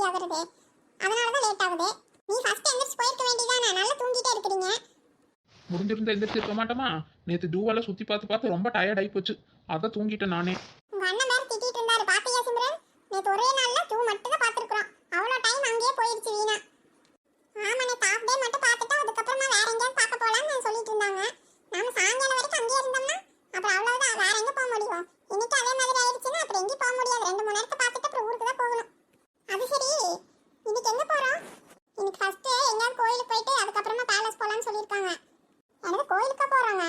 ஆகுறது. அதனால தான் லேட் ஆகுது. நீ ஃபர்ஸ்ட் எந்திரிச்சு போயிருக்க வேண்டியதானே, நல்லா தூங்கிட்டே இருக்கீங்க. முடிஞ்சிருந்தா எந்திரிச்சு இருக்க மாட்டோமா? நேற்று ஜூவெல்லாம் சுற்றி பார்த்து பார்த்து ரொம்ப டயர்ட் ஆகி போச்சு. அதான் தூங்கிட்டேன் நானே. உங்க அண்ணன் வேற திட்டிட்டு இருந்தாரு, பாத்தியா சிம்ரன்? நேத்து ஒரே நாள்ல ஜூ மட்டும் தான் பார்த்துருக்கோம். அவ்வளோ டைம் அங்கேயே போயிடுச்சு வீணா. ஆமா, நேத்து ஹாஃப் டே மட்டும் பார்த்துட்டு அதுக்கப்புறமா வேற எங்கேயாவது பார்க்க போலான்னு சொல்லிட்டு இருந்தாங்க. நாம சாயங்காலம் வரைக்கும் அங்கேயே இருந்தோம்னா அப்புறம் அவ்வளவுதான், வேற எங்க போக முடியும்? இன்னைக்கு அதே மாதிரி ஆயிடுச்சுன்னா அப்புறம் எங்கேயும் போக முடியாது. 2-3 நேரத்தை பார்த்துட்டு அப்புறம் ஊருக்கு தான் போகணும். அது சரி, இன்னைக்கு எங்க போறோம்? இன்னைக்கு ஃபர்ஸ்ட் எங்கேயாவது கோயிலுக்கு போயிட்டு அதுக்கப்புறமா பேலஸ் போலான்னு சொல்லியிருக்காங்க. எனக்கு கோயிலுக்கா போறாங்க?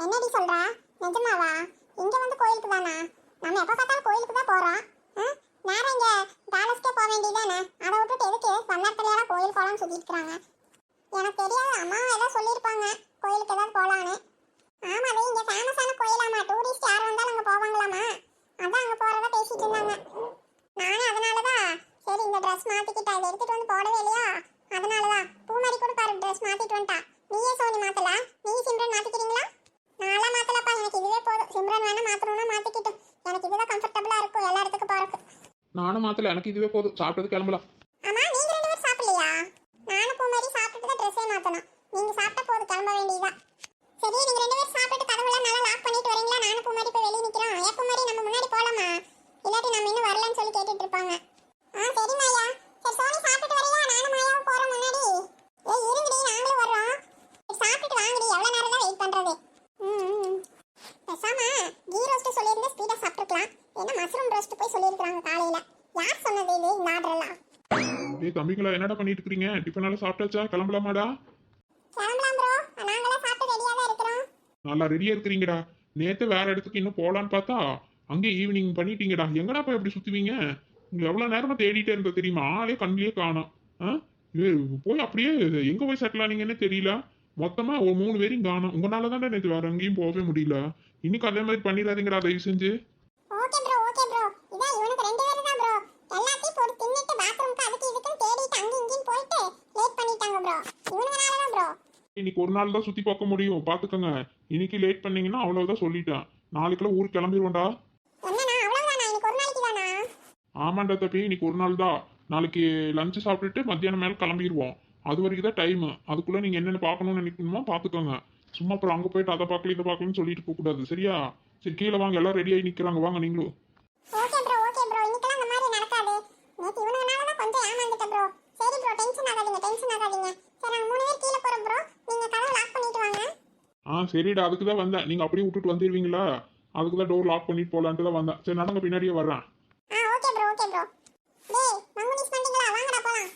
என்னடி சொல்ற? நிஜமாவா? இங்க வந்து கோயிலுக்கு தானா? நம்ம எப்ப பார்த்தாலும் கோயிலுக்கு தான் போறோம். நேரம் இங்க பேலஸ்க்கே போக வேண்டியதானே? அதை விட்டுட்டு எதுக்கு வந்தாரத்துலயாரா கோயில் போலான்னு சொல்லிட்டு இருக்காங்க? எனக்கு தெரியாது, அம்மா ஏதாவது சொல்லியிருப்பாங்க கோயிலுக்கு ஏதாவது போலான்னு. ஆமா, அது இங்க ஃபேமஸான கோயிலாமா, டூரிஸ்ட் யார் வந்தாலும் அங்க போவாங்களாமா. அதான் அங்க போறதா பேசிட்டு இருந்தாங்க. நானே அதனாலதான் சரி இந்த ட்ரெஸ் மாத்திக்கிட்டா, இதை எடுத்துட்டு வந்து போடவே இல்லையா, அதனாலதான். பூமாரி கூட பாரு ட்ரெஸ் மாத்திட்டு வந்துட்டா. நீயே சோனி மாத்தல, நீ சிம்ரன் மாத்திக்கிறீங்களா? நான்லாம் மாத்தலப்பா, எனக்கு இதுவே போதும். சிம்ரன் வேணா மாத்தணும்னா மாத்திக்கிட்டும், எனக்கு இதுதான் கம்ஃபர்டபுளா இருக்கும் எல்லா இடத்துக்கு போறதுக்கு. நானும் மாத்தல, எனக்கு இதுவே போதும். சாப்பிட்டது கிளம்பலாம். ஆமா, நீங்க 2 பேரும் சாப்பிடலையா? நானும் பூமாரி சாப்பிட்டுட்டு தான் ட்ரெஸ்ஸே மாத்தணும். நீங்க சாப்பிட்ட போது கிளம்ப வேண்டியதா. சரி, நீங்க 2 பேரும் சாப்பிட்டு கதவுலாம் நல்லா லாக் பண்ணிட்டு வரீங்களா? நானும் பூமாரி போய் வெளியே நிக்கிறோம். ஏன் பூமாரி, நம்ம முன்னாடி போலாமா? இல்லாட்டி நம்ம இன்னும் வரலன்னு சொல்லி கேட்டுட்டு இருப்பாங்க. சரி மாயா. சரி சோனி சாப்பிட்டு வரையா? நானும் மாயாவும் போறோம் முன்னாடி. இருங்கடி, நாங்களும் வர்றோம். சாப்பிட்டுட்டு வாங்கடி, எவ்வளவு நேரம் தான் வெயிட் பண்றது? பேசாம கீ ரோஸ்ட் சொல்லியிருந்தா ஸ்பீடா சாப்பிட்டுக்கலாம். என்ன மஷ்ரூம் ரோஸ்ட் போய் சொல்லியிருக்காங்க காலையில. யார் சொன்னது இது இந்த ஆர்டர் எல்லாம்? ஏய் தம்பிங்களா, என்னடா பண்ணிட்டு இருக்கீங்க? டிஃபனால சாப்பிட்டாச்சா? கிளம்பலாமாடா? கிளம்பலாம் ப்ரோ, நாங்களாம் சாப்பிட்டு ரெடியா தான் இருக்கிறோம். நல்லா ரெடியா இருக்கிறீங்கடா. நேத்து வேற இடத்துக்கு இன்னும் போலான்னு பார்த்தா அங்கே ஈவினிங் பண்ணிட்டீங்கடா. எங்கடா போய் எப்படி சுத்துவீங்க? இங்க எவ்வளவு நேரமா தேடிட்டே இருந்த தெரியுமா? ஆளே கண்ணிலே காணோம். போய் அப்படியே எங்க போய் செட்டில் ஆனீங்கன்னு தெரியல. மொத்தமா ஒரு 3 பேரையும் காணோம். உங்களால தான் நேற்று வேற எங்கேயும் போகவே முடியல. இன்னைக்கு அதே மாதிரி பண்ணிடாதீங்கடா தயவு செஞ்சு. Okay bro, okay bro. இதான் இவனுக்கு 2 பேரும் தான் ப்ரோ. எல்லாத்தையும் போட்டு தின்னுட்டு பாத்ரூம்க்கு அதுக்கு இதுக்குன்னு தேடிட்டு அங்க இங்கேயும் போயிட்டு லேட் பண்ணிட்டாங்க ப்ரோ. இவனுங்கனால தான் ப்ரோ. இன்னைக்கு ஒரு நாள் தான் சுத்தி பார்க்க முடியும், பாத்துக்கோங்க. இன்னைக்கு லேட் பண்ணீங்கன்னா அவ்வளவுதான் சொல்லிட்டேன். நாளைக்குள்ள ஊருக்கு கிளம்பிடுவோம்டா. என்னண்ணா அவ்வளவுதானா? இன்னைக்கு ஒரு நாளைக்கு தானா? ஆமாண்டா தப்பி, இன்னைக்கு ஒரு நாள் தான். நாளைக்கு லஞ்சு சாப்பிட்டுட்டு மத்தியானம் மேல கிளம்பிடுவோம். அது வரைக்கும் தான் டைம். அதுக்குள்ள நீங்க என்னென்ன பார்க்கணும்னு நினைக்கணுமோ பாத்துக்கோங்க. சும்மா அப்புறம் அங்க போயிட்டு அதை பார்க்கல இதை பார்க்கலன்னு சொல்லிட்டு போக கூடாது, சரியா? சரி, கீழே வாங்க, எல்லாம் ரெடி ஆகி நிக்கிறாங்க, வாங்க நீங்களும். Okay bro, okay bro. இன்னைக்கெல்லாம் அந்த மாதிரி நடக்காது. நேத்து இவனுங்கனால தான் கொஞ்சம் ஏமாந்துட்டேன் ப்ரோ. சரி ப்ரோ, டென்ஷன் ஆகாதீங்க, டென்ஷன் ஆகாதீங்க. சரி, நாங்க 3 பேர் கீழே போறோம் ப்ரோ. நீங்க கதவை லாக் பண்ணிட்டு வாங்க. சரிடா, அதுக்கு தான் வந்தேன். நீங்க அப்படியே விட்டுட்டு வந்துடுவீங்களா? அதுக்கு தான் டோர் லாக் பண்ணிட்டு போலான்ட்டு தான் வந்தேன். சரி, நடங்க, பின்னாடியே வர்றேன். Okay bro, okay bro. டேய் மங்குனிஸ் பண்ணிட்டீங்களா? வாங்கடா போலாம்.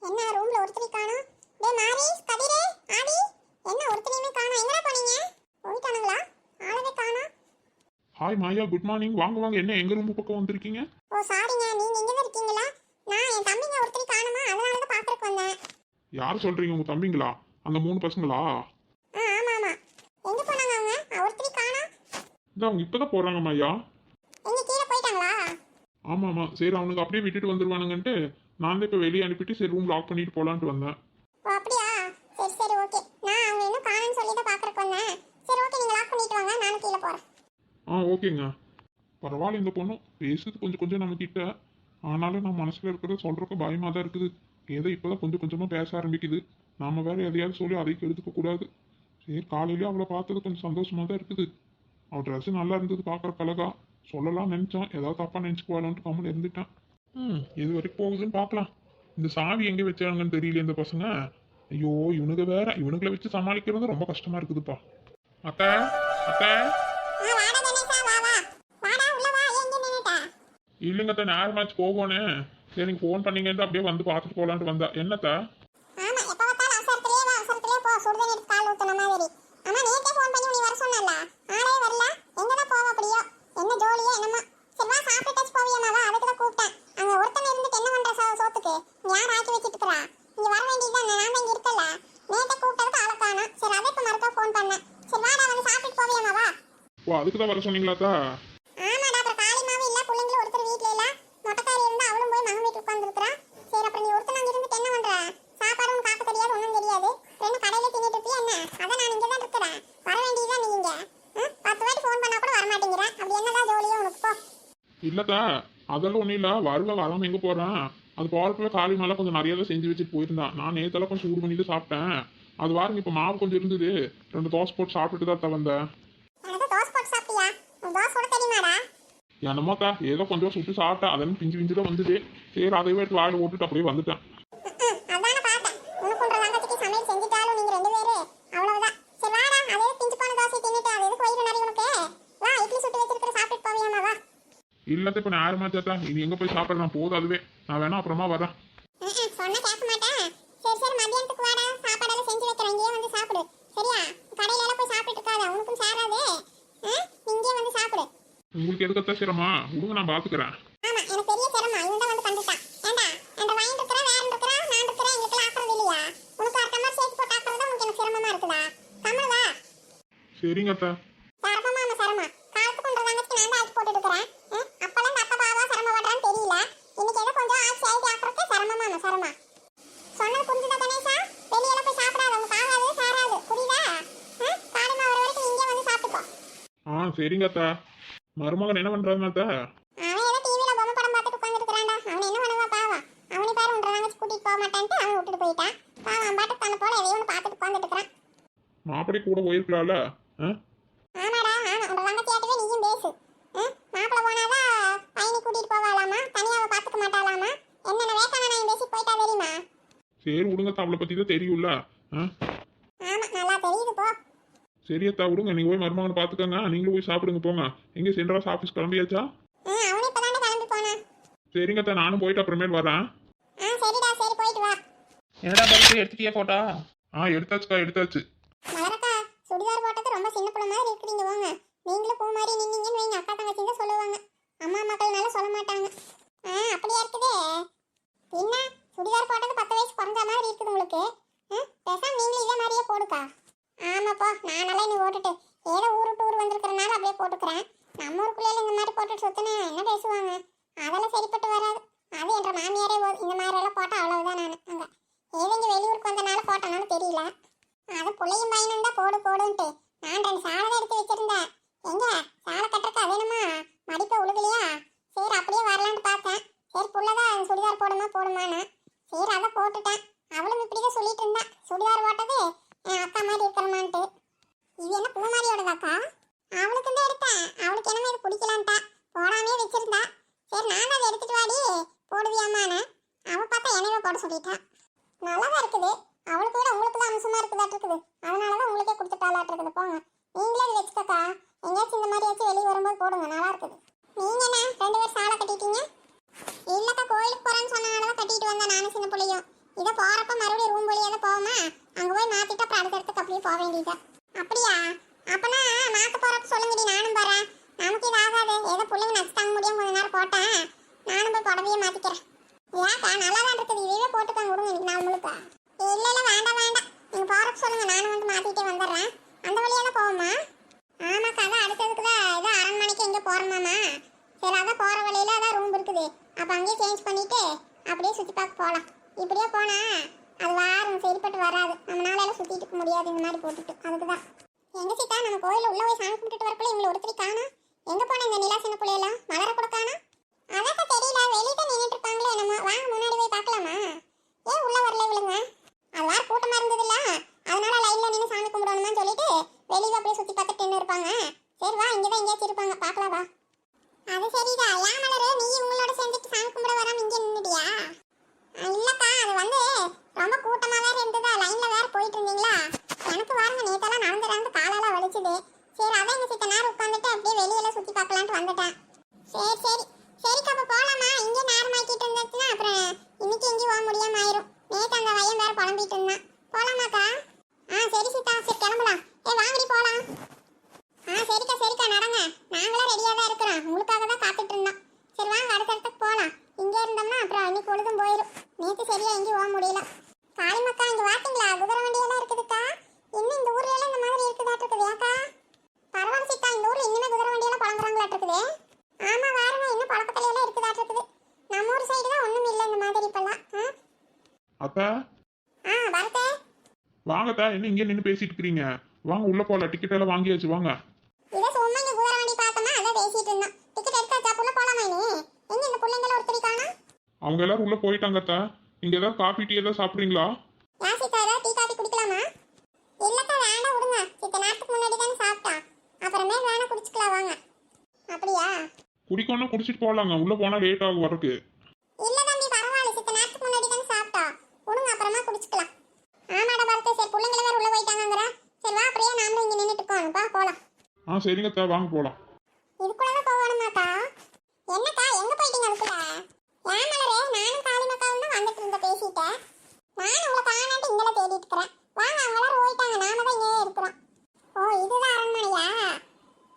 என்ன ரூம்ல ஒருத்தரி காணோம்? டேய் மாரிஸ், கதிரே, ஆடி, என்ன ஒருத்தரையுமே காணோம்? எங்கடா போனீங்க? போயிட்டானுங்களா? ஆளவே காணோம். ஹாய் மாயா, குட் மார்னிங். வாங்க வாங்க, என்ன எங்க ரூம் பக்கம் வந்திருக்கீங்க? ஓ சாரிங்க, நீங்க இங்க தான் இருக்கீங்களா? நான் என் தம்பிங்க ஒருத்தரி காணோமா, அதனால தான் பாக்குறதுக்கு வந்தேன். யார் சொல்றீங்க? உங்க தம்பிங்களா? அந்த 3 பசங்களா? ஆமா ஆமா. எங்க போனாங்க அவங்க? ஒருத்தரி காணோம். இதான் அவங்க இப்பதான் போறாங்க மாயா. எங்க கீழே போயிட்டாங்களா? ஆமா ஆமா, சரி, அவனுக்கு அப்படியே விட்டுட்டு வந்துருவானுங்கன்ட்டு நான் தான் இப்ப வெளியே அனுப்பிட்டு சரி ரூம் லாக் பண்ணிட்டு போலான்ட்டு வந்தேன். ஓ அப்படியா? சரி சரி, ஓகே. நான் அவங்க இன்னும் காணோம்னு சொல்லி தான் பாக்குறதுக்கு வந்தேன். சரி ஓகே, நீங்க லாக் பண்ணிட்டு வாங்க, நானும் கீழே போறேன். ஓகேங்க. பரவாயில்ல, இந்த பொண்ணு பேசுறது கொஞ்சம் கொஞ்சம் நம்ம கிட்ட. ஆனாலும் நம்ம மனசுல இருக்கிறத சொல்றதுக்கு பயமா தான் இருக்குது. ஏதோ இப்பதான் கொஞ்சம் கொஞ்சமா பேச ஆரம்பிக்குது. நாம வேற எதையாவது சொல்லி அதைக்கு எடுத்துக்க கூடாது. சரி, காலையிலேயே அவளை பார்த்தது கொஞ்சம் சந்தோஷமா தான் இருக்குது. அவள் ட்ரெஸ் நல்லா இருந்தது, பார்க்குற கலகா. சொல்லலாம் நினைச்சோம், ஏதாவது தப்பா நினைச்சுக்குவாளான்ட்டு கம்மல் இருந்துட்டேன். எது வரைக்கும் போகுதுன்னு பார்க்கலாம். இந்த சாவி எங்க வச்சாங்கன்னு தெரியல இந்த பசங்க. ஐயோ, இவனுக்கு வேற, இவனுங்களை வச்சு சமாளிக்கிறது ரொம்ப கஷ்டமா இருக்குதுப்பா. அத்தை, அத்தை. வாடா கணேசா, வா வா. வாடா உள்ள வா. எங்க நின்னுட்ட? இல்லைங்க அத்தை, நேரம் மேட்ச் போகணே. சரி, நீங்க ஃபோன் பண்ணீங்கன்னு அப்படியே வந்து பார்த்துட்டு போகலான்ட்டு வந்தா. என்னத்த? ஆமா, எப்ப பார்த்தாலும் அவசரத்திலே வா, அவசரத்திலே போ. சுடுதண்ணி எடுத்து கால் ஊத்துன மாதிரி. ஆமா, நேத்தே ஃபோன் பண்ணி நீ வர சொன்னல. ஆளே வரல. எங்க தான் போவ அப்படியோ? என்ன ஜோலியா என்னமா? சரி வா, சாப்பிட்டு போவியம்மா, வா. அதுக்கு தான் கூப்பிட்டேன். அங்க ஒருத்தன் இருந்துட்டு என்ன பண்ற சோத்துக்கு? நீ யார் ஆக்கி வச்சிட்டு இருக்கறா? நீ வர வேண்டியதுதான், நான் தான் இங்க இருக்கல. நேத்தே கூப்பிட்டதுக்கு ஆள காணோம். சரி, அதை இப்ப மறுக்கா ஃபோன் பண்ணேன். சரி வாடா, வந்து சாப்பிட்டு போவியம்மா, வா. அதுக்கு தான் வர சொன்னீங்களாத்தா? ஆமாடா, அப்புறம் காளிமாவும் இல்ல, பிள்ளைங்களும் ஒருத்தர் வீட்ல இல்ல. மொட்டைக்காரி இருந்தா அவளும் போய் மகன் வீட்டுக்கு உட்காந்துருக்கா. சரி, அப்புறம் நீ ஒருத்தன் அங்க இருந்துட்டு என்ன பண்ற? சாப்பாடும் காக்க தெரியாது, ஒன்றும் தெரியாது. ரெண்டு கடையில தின்னுட்டு இருப்பியா என்ன? அதான் நான் இங்க தான் இருக்கிறேன். வர வேண்டியதுதான் நீங்க. 10 வாட்டி ஃபோன் பண்ணா கூட வர மாட்டேங்கிற. அப்படி என்னதான் ஜோலியா உனக்கு? போ. இல்லத்தா, அதெல்லாம் ஒன்றும் இல்லை. வருவேன், வராமல் எங்கே போகிறேன். அது போகிறப்பவே காலை நல்லா கொஞ்சம் நிறைய தான் செஞ்சு வச்சுட்டு போயிருந்தான். நான் நேற்றெல்லாம் கொஞ்சம் சூடு பண்ணி தான் சாப்பிட்டேன். அது வாருங்க இப்போ மாவு கொஞ்சம் இருந்தது, 2 தோசை போட்டு சாப்பிட்டுட்டு தான் வந்தேன். எனக்கு தோசை போட்டு சாப்பிட்டியா? உன் தோசை போட தெரியுமாடா? என்னமோக்கா ஏதோ கொஞ்சம் சுட்டு சாப்பிட்டேன், அதெல்லாம் பிஞ்சு பிஞ்சு தான் வந்தது. சரி அதைவே எடுத்து வாயில் போட்டுட்டு அப்படியே வந்துட்டேன். அதானே பார்த்தேன். உனக்கு உன்ற தங்கச்சிக்கு சமையல் செஞ்சுட்டாலும் நீங்க 2 பேரு அவ்வளவுதான். சரி வாடா, அதே பிஞ்சு போன தோசை தின்னுட்டு அது எதுக்கு வயிறு நிறைய உனக்கு? வா, இட்லி சுட்டு வச்சிருக்கிற சாப்பிட்டு போவியாமா? வா. இல்லத்த இப்போ நேரமா சேத்தா, இனி எங்கே போய் சாப்பிட்றேன் போதும் அதுவே. நான் வேணா அப்புறமா வரேன். சொன்ன கேட்க மாட்டேன். சரி சரி, மதியானத்துக்கு வாடா, சாப்பாடெல்லாம் செஞ்சு வைக்கிறேன், இங்கேயே வந்து சாப்பிடு. சரியா? கடையில எல்லாம் போய் சாப்பிட்டு இருக்காத, உனக்கும் சேராது. இங்கேயே வந்து சாப்பிடு. உங்களுக்கு எதுக்கத்தான் சிரமா விடுங்க, நான் பார்த்துக்கிறேன். ஆமா, எனக்கு பெரிய சிரமம் இவன் தான் வந்து பண்ணிட்டான். ஏண்டா, அந்த வாங்கி இருக்கிற வேற இருக்கிற நான் இருக்கிற எங்களுக்குலாம் ஆக்குறது இல்லையா? உனக்கு ஒரு டம்ளர் சேர்த்து போட்டு ஆக்குறது உனக்கு எனக்கு சிரமமா இருக்குதா? கமல் வா. சரிங்க அத்தா. சிரமமா நம்ம சிரமம் காலத்துக்கு உன்ற தங்கச்சிக்கு நான் தான் ஆக்கி போட்டு இருக்கிறேன். அப்பெல்லாம் இந்த அக்கா பாவா சிரமப்படுறான்னு தெரியல. இன்னைக்கு ஏதோ கொஞ்சம் ஆச்சு ஆக்கி ஆக்குறதுக்கு சிரமமா நம்ம சிரமம். சொன்னது புரிஞ்சுதா கணேசா? வெளியெல்லாம் போய் சாப்பிடாத, உனக்கு ஆகாது சாராது, புரியுதா? காலமா வர வரைக்கும் இங்கே வந்து சாப்பிட்டுக்கோ. சரிங்க அத்தா. மருமகன் என்ன பண்றாருன்னு அத்தா? அவன் ஏதோ டிவில பொம்மை படம் பார்த்துட்டு உட்காந்துருக்கான்டா. அவன் என்ன பண்ணுவா பாவம்? அவனை பாரு உன்ற தங்கச்சி கூட்டிட்டு போக மாட்டான்ட்டு அவன் விட்டுட்டு போயிட்டான். பாவம் பாட்டு தன்னை போல எதையோ ஒன்று பார்த்துட்டு உட்காந்துட்டு இருக்கிறான். மாப்பிள்ளை கூட போயிருக்கலாம்ல. ஆமாடா, ஆமா, உன்ற தங்கச்சியாட்டவே நீயும் பேசு. மாப்பிள்ள போனாதான் பையனை கூட்டிட்டு போவாளாமா, தனியாவை பார்த்துக்க மாட்டாளாமா. என்னென்ன வேக்கான நான் பேசி போயிட்டா தெரியுமா? சரி விடுங்க அத்தா, அவளை பத்தி தான் தெரியும்ல. ஆமா, நல்லா தெரியுது போ. சரி அத்தா விடுங்க, நீங்க போய் மருமகனை பார்த்துக்கங்க, நீங்களும் போய் சாப்பிடுங்க போங்க. எங்க சென்ட்ரஸ் ஆஃபீஸ் கிளம்பியாச்சா? அவனே இப்பதானே கிளம்பி போனான். சரிங்க அத்தா, நானும் போயிட்டு அப்புறமேல் வரேன். சரிடா, சரி போயிட்டு வா. என்னடா பரிசு எடுத்துட்டியா போட்டா? எடுத்தாச்சுக்கா எடுத்தாச்சு. மலரக்கா, சுடிதார் போட்டது ரொம்ப சின்ன பிள்ளை மாதிரி இருக்கிறீங்க. வாங்க, நீங்களும் பூ மாதிரி நின்னீங்கன்னு வைங்க, அக்கா தங்கச்சி தான் சொல்லுவாங்க. அம்மா மக்கள்னால சொல்ல மாட்டாங்க. அப்படியா இருக்குது? என்ன சுடிதார் போட்டது 10 வயசு குறைஞ்ச மாதிரி இருக்குது உங்களுக்கு? பேசாம நீங்களும் இதே மாதிரியே போடுக்கா. ஆமாப்பா, நானெல்லாம் நீ ஓட்டுட்டு ஏதோ ஊரு டூர் வந்திருக்கிறனால அப்படியே போட்டுக்கிறேன். நம்ம ஊருக்குள்ளே இந்த மாதிரி போட்டுட்டு சுத்தினா என்ன பேசுவாங்க? அதெல்லாம் சரிப்பட்டு வராது. அது என்ற மாமியாரே இந்த மாதிரி எல்லாம் போட்டா அவ்வளவுதான். நான் அங்க ஏதோ இங்கே வெளியூருக்கு வந்தனால போட்டனாலும் தெரியல. அது பிள்ளையும் பையனும் தான் போடு போடுன்ட்டு நான் 2 சாலை தான் எடுத்து வச்சிருந்தேன். எங்க சாலை கட்டுறக்கு அது என்னமா மடிப்பை உழுகலையா? சரி அப்படியே வரலான்னு பார்த்தேன். சரி புள்ளதான் சுடிதார் போடுமான்னு. சரி அதை போட்டுட்டேன். அவளும் இப்படிதான் சொல்லிட்டு இருந்தா, சுடிதார் போட்டது என் அக்கா மாதிரி இருக்கிறமான்ட்டு. இது என்ன பூ மாதிரியோடதாக்கா? அவளுக்கு தான் எடுத்தேன். அவளுக்கு என்னமே இது பிடிக்கலான்ட்டா, போடாமே வச்சிருந்தா. சரி நான் அதை எடுத்துட்டு வாடி போடுவியாமான்னு. அவள் பார்த்தா என்னையவே போட சொல்லிட்டான். நல்லாதான் இருக்குது. அவளுக்கு விட உங்களுக்கு தான் அம்சமா இருக்குதாட்டு இருக்குது. அதனாலதான் உங்களுக்கே கொடுத்துட்டாலாட்டு இருக்குது. போங்க, நீங்களே இது வச்சுக்கக்கா. எங்கேயாச்சும் இந்த மாதிரியாச்சும் வெளியே வரும்போது போடுங்க, நல்லா இருக்குது. நீங்க என்ன 2 பேர் சாலை கட்டிட்டீங்க? இல்லக்கா, கோயிலுக்கு போறேன்னு சொன்னனாலதான் கட்டிட்டு வந்தேன் நானும் சின்ன பிள்ளையும். இதை போறப்ப மறுபடியும் ரூம் வழியா தான் போவோமா, அங்க போய் மாத்திட்டு அப்புறம் அடுத்தடுத்துக்கு அப்படியே போக வேண்டியதா. அப்படியா? அப்பனா மாத்த போறப்ப சொல்லுங்கடி, நானும் போறேன். நமக்கு இது ஆகாது. ஏதோ பிள்ளைங்க நச்சு தாங்க முடியாம கொஞ்ச நேரம் போட்டேன். நானும் போய் புடவையே மாத்திக்கிறேன். ஏக்கா, நல்லா தான் இருக்குது. இதுவே போட்டுக்காங்க விடுங்க, இன்னைக்கு நாள் முழுக்க. இல்ல இல்ல, வேண்டாம் வேண்டாம், நீங்க போறப்ப சொல்லுங்க, நானும் வந்து மாத்திட்டே வந்துடுறேன். அந்த வழியா தான் போவோமா? ஆமாக்கா, அதான் அடுத்ததுக்கு தான் ஏதோ அரண்மனைக்கு எங்க போறோமாமா. சரி, அதான் போற வழியில அதான் ரூம் இருக்குது. அப்ப அங்கேயே சேஞ்ச் பண்ணிட்டு அப்படியே சுத்தி பார்க்க போகலாம். இப்படியே போனா அது வாரம் சரிப்பட்டு வராது. நம்மளால எல்லாம் சுத்திட்டு இருக்க முடியாது இந்த மாதிரி போட்டுட்டு. அதுக்குதான். எங்க சீதா, நம்ம கோயில உள்ள போய் சாமி கும்பிட்டுட்டு வரக்குள்ள இவங்களை ஒருத்தரி காணா. எங்க போன இந்த நிலா சின்ன பிள்ளையெல்லாம்? மலர கூட காணா. அதாக்கா தெரியல, வெளியே தான் நின்றுட்டு இருப்பாங்களே என்னமோ. வாங்க முன்னாடி போய் பார்க்கலாமா? ஏன் உள்ள வரல இவளுங்க? அது வார கூட்டமா இருந்ததுல்ல, அதனால லைன்ல நின்று சாமி கும்பிடணுமான்னு சொல்லிட்டு வெளியே அப்படியே சுத்தி பார்த்துட்டு நின்று இருப்பாங்க. சரி வா, இங்கதான் எங்கேயாச்சும் இருப்பாங்க, பார்க்கலாம் வா. அது சரிதா. ஏன் மலரு, நீ இவங்களோட செஞ்சுட்டு சாமி கும்பிட வராம இங்கே நின்றுட்டியா? இல்லக்கா, அது வந்து ரொம்ப கூட்டமா வேற இருந்ததா, லைன்ல வேற போயிட்டு இருந்தீங்களா. எனக்கு வாருங்க, நேத்தெல்லாம் நடந்து காலெல்லாம் வலிச்சுது. சரி அதான் இங்க சித்த நேரம் உட்காந்துட்டு அப்படியே வெளியெல்லாம் சுத்தி பார்க்கலான்ட்டு வந்துட்டேன். சரி சரி சரிக்கா, அப்ப போலாமா? இங்கே நேரமாக்கிட்டு இருந்துச்சுன்னா அப்புறம் இன்னைக்கு எங்கேயும் போக முடியாம ஆயிரும். நேற்று அந்த வயன் வேற புலம்பிட்டு இருந்தான். போலாமாக்கா? சரி சீதா, சரி கிளம்பலாம். வாங்கடி போலாம். சரிக்கா நடங்க. நாங்களும் ரெடியா தான் இருக்கிறோம், உங்களுக்காக தான் காத்துட்டு இருந்தோம். சரி வாங்க, அடுத்தடுத்துக்கு போலாம். இங்கே இருந்தோம்னா அப்புறம் இன்னைக்கு பொழுதும் போயிடும். நேற்று சரியா எங்கேயும் போக முடியல. காளிமக்கா, இங்க வாத்தீங்களா? குதிரை வண்டியெல்லாம் இருக்குதுக்கா. இன்னும் இந்த ஊர்ல எல்லாம் இந்த மாதிரி இருக்குதாட்டு இருக்குது. ஏக்கா பரவாயில்ல சீதா, இந்த ஊர்ல இன்னுமே குதிரை வண்டியெல்லாம் பழங்குறாங்களாட்டு இருக்குது. ஆமா வாருங்க, இன்னும் பழக்கத்துல எல்லாம் இருக்குதாட்டு இருக்குது. நம்ம ஊர் சைடு தான் ஒண்ணும் இல்லை இந்த மாதிரி இப்பெல்லாம். அத்தா வரதே. வாங்கத்தா, என்ன இங்கே நின்று பேசிட்டு இருக்கிறீங்க? வாங்க உள்ள போகலாம், டிக்கெட் எல்லாம் வாங்கியாச்சு, வாங்க. இதை சும்மா இங்க குதிரை வண்டி பார்த்தோம்னா அதான் பேசிட்டு இருந்தோம். டிக்கெட் எடுத்தாச்சா? புள்ள போலாமா? நீ எங்க இந்த பிள்ளைங்கள ஒருத்தரி காணோம்? அவங்க எல்லாரும் உள்ள போயிட்டாங்க அத்தை. நீங்க ஏதாவது காஃபி டீ ஏதாவது சாப்பிட்றீங்களா? யாசிக்கா ஏதாவது டீ காஃபி குடிக்கலாமா? இல்லக்கா வேண்டாம் விடுங்க. சித்த நேரத்துக்கு முன்னாடி தானே சாப்பிட்டா. அப்புறமே வேணா குடிச்சுக்கலாம் வாங்க. அப்படியா? குடிக்கணும் குடிச்சிட்டு போகலாங்க. உள்ள போனா லேட் ஆகும் வரக்கு. இல்ல தம்பி பரவாயில்ல. சித்த நேரத்துக்கு முன்னாடி தானே சாப்பிட்டா. விடுங்க அப்புறமா குடிச்சுக்கலாம். ஆமாடா பார்த்து சரி பிள்ளைங்கள வேற உள்ள போயிட்டாங்கங்கற. சரி வா அப்படியே நாமளும் இங்க நின்னுட்டு இருக்கோம். வா போலாம். சரிங்க அத்தை, வாங்க போகலாம். இதுக்குள்ளதான் போகணுமாக்கா? என்னக்கா எங்க போயிட்டீங்க அதுக்குள்ள? ஏன் மலரே நானும் காளிமக்காவும் தான் வந்துட்டு இருந்த பேசிட்டேன். நானும் உங்களை காணாட்டு இங்கல தேடிட்டு இருக்கிறேன். வாங்க அவங்க எல்லாரும் போயிட்டாங்க. நாம தான் இங்கே இருக்கிறோம். ஓ இதுதான் அரண்மனையா?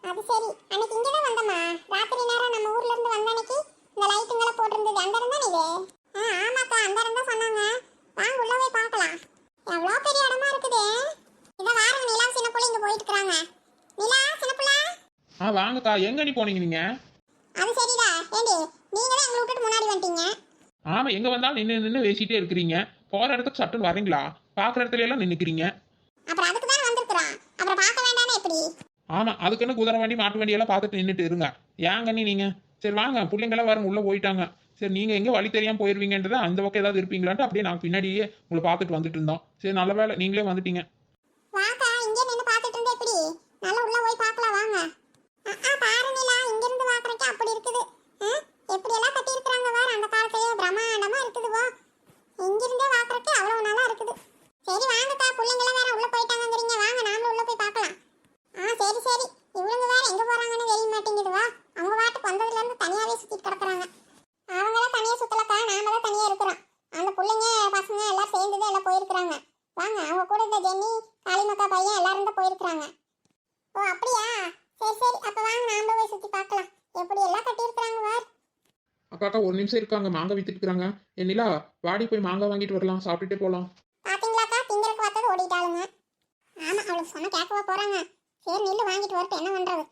அது சரி. அன்னைக்கு இங்கே தான் வந்தோமா? ராத்திரி நேரம் நம்ம ஊர்ல இருந்து வந்த அன்னைக்கு இந்த லைட்டுங்களை போட்டிருந்தது அந்த இடம் தானே இது? ஆமாக்கா அந்த இடம் தான் சொன்னாங்க. வாங்க உள்ள போய் பார்க்கலாம். எவ்வளோ பெரிய இடமா இருக்குது. இதை வாருங்க நிலா சின்ன பிள்ளை இங்க போயிட்டு இருக்காங்க. நிலா சின்ன பிள்ளை. வாங்கக்கா. எங்க நீ போனீங்க நீங்க? அது சரிடா. ஏண்டி நீங்க தான் எங்களை விட்டுட்டு முன்னாடி வந்துட்டீங்க. ஆமா, எங்க வந்தாலும் நின்று நின்று பேசிட்டே இருக்கிறீங்க. போற இடத்துக்கு சட்டுன்னு வரீங்களா? பாக்குற இடத்துல எல்லாம் நின்னுக்கிறீங்க. அப்புறம் அதுக்கு தான் வந்திருக்கிறோம். அப்புறம் பார்க்க வேண்டானே எப்படி? ஆமா, அதுக்குன்னு குதிரை வண்டி மாட்டு வண்டி எல்லாம் பார்த்துட்டு நின்றுட்டு இருங்க. ஏங்க நீங்க சரி வாங்க, பிள்ளைங்கெல்லாம் வரங்க உள்ள போயிட்டாங்க. சரி நீங்க எங்க வழி தெரியாம போயிருவீங்கன்றத அந்த பக்கம் ஏதாவது இருப்பீங்களான்ட்டு அப்படியே நாங்கள் பின்னாடியே உங்களை பார்த்துட்டு வந்துட்டு இருந்தோம். சரி நல்ல வேலை நீங்களே வந்துட்டீங்க. வாக்கா இங்கே நின்று பார்த்துட்டு இருந்தா எப்படி? நல்லா உள்ள போய் பார்க்கலாம் வாங்க. பாரு நிலா இங்க இருந்து பார்க்கறதுக்கு அப்படி இருக்குது. எப்படி எல்லாம் கட்டி இருக்காங்க பாரு. அந்த காலத்திலேயே பிரம்மாண்டமா இருக்குது போ. இங்க இருந்தே பார்க்கறதுக்கு அவ்வளவு நல்லா இருக்குது. சரி வாங்கக்கா பிள்ளைங்கள வேற உள்ள போயிட்டாங்கங்கறீங்க. வாங்க நாமளும் உள்ள போய் பார்க்கலாம். சரி சரி. இவங்க வேற எங்க போறாங்கன்னு தெரிய மாட்டேங்குது. வா அவங்க வாட்டுக்கு வந்ததுல இருந்து தனியாவே சுத்திட்டு கிடக்குறாங்க. அவங்களாம் தனியா சுத்தலக்கா. நாம தான் தனியா இருக்கிறோம். அந்த பிள்ளைங்க பசங்க எல்லாம் சேர்ந்துதான் எல்லாம் போயிருக்கிறாங்க. வாங்க அவங்க கூட இந்த ஜென்னி காளிமக்கா பையன் எல்லாரும் தான் போயிருக்கிறாங்க. ஓ அப்படியா? சரி சரி அப்ப வாங்க நாம போய் சுத்தி பார்க்கலாம். எப்படி எல்லாம் கட்டி இருக்காங்க பார். அக்கா ஒரு நிமிஷம் இருக்காங்க, மாங்காய் வித்துட்டு இருக்காங்க. நிலா வாடி போய் மாங்காய் வாங்கிட்டு வரலாம், சாப்பிட்டுட்டே போலாம். பாத்தீங்களாக்கா திங்கறக்கு பார்த்தது ஓடிட்டாளுங்க. ஆமா அவளுக்கு சொன்ன கேட்கவா போறாங்க. சரி நில்லு வாங்கிட்டு வரட்டு என்ன பண்றது.